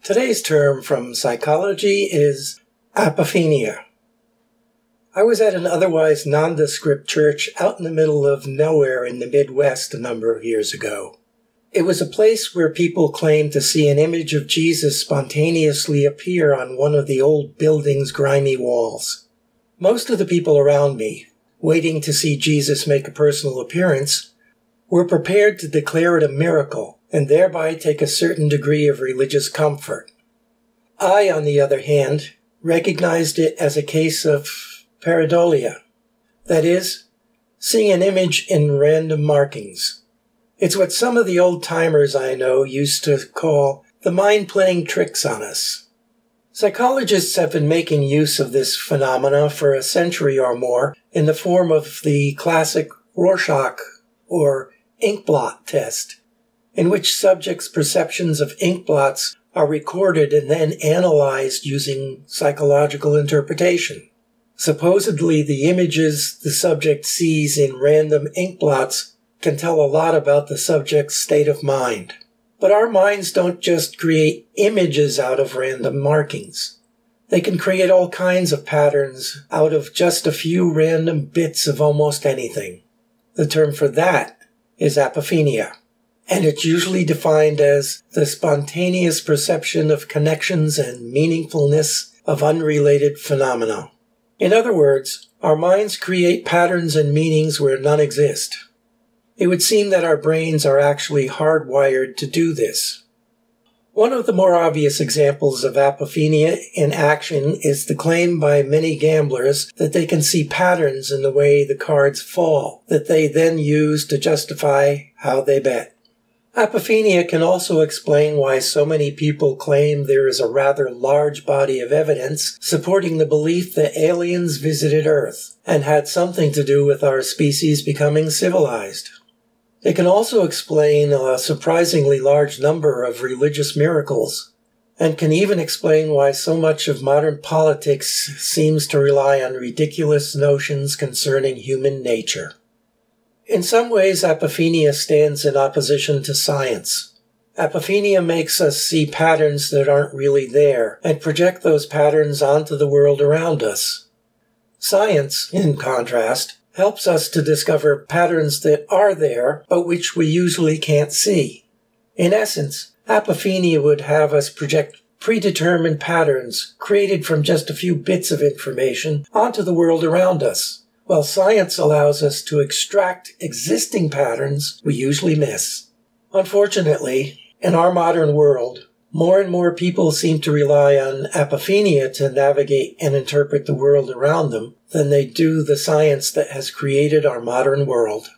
Today's term from psychology is Apophenia. I was at an otherwise nondescript church out in the middle of nowhere in the Midwest a number of years ago. It was a place where people claimed to see an image of Jesus spontaneously appear on one of the old building's grimy walls. Most of the people around me, waiting to see Jesus make a personal appearance, were prepared to declare it a miracle and thereby take a certain degree of religious comfort. I, on the other hand, recognized it as a case of pareidolia, that is, seeing an image in random markings. It's what some of the old-timers I know used to call the mind playing tricks on us. Psychologists have been making use of this phenomena for a century or more in the form of the classic Rorschach or inkblot test, in which subjects' perceptions of inkblots are recorded and then analyzed using psychological interpretation. Supposedly, the images the subject sees in random inkblots can tell a lot about the subject's state of mind. But our minds don't just create images out of random markings. They can create all kinds of patterns out of just a few random bits of almost anything. The term for that is apophenia, and it's usually defined as the spontaneous perception of connections and meaningfulness of unrelated phenomena. In other words, our minds create patterns and meanings where none exist. It would seem that our brains are actually hardwired to do this. One of the more obvious examples of apophenia in action is the claim by many gamblers that they can see patterns in the way the cards fall, that they then use to justify how they bet. Apophenia can also explain why so many people claim there is a rather large body of evidence supporting the belief that aliens visited Earth and had something to do with our species becoming civilized. It can also explain a surprisingly large number of religious miracles, and can even explain why so much of modern politics seems to rely on ridiculous notions concerning human nature. In some ways, apophenia stands in opposition to science. Apophenia makes us see patterns that aren't really there and project those patterns onto the world around us. Science, in contrast, helps us to discover patterns that are there, but which we usually can't see. In essence, apophenia would have us project predetermined patterns created from just a few bits of information onto the world around us, while science allows us to extract existing patterns we usually miss. Unfortunately, in our modern world, more and more people seem to rely on apophenia to navigate and interpret the world around them than they do the science that has created our modern world.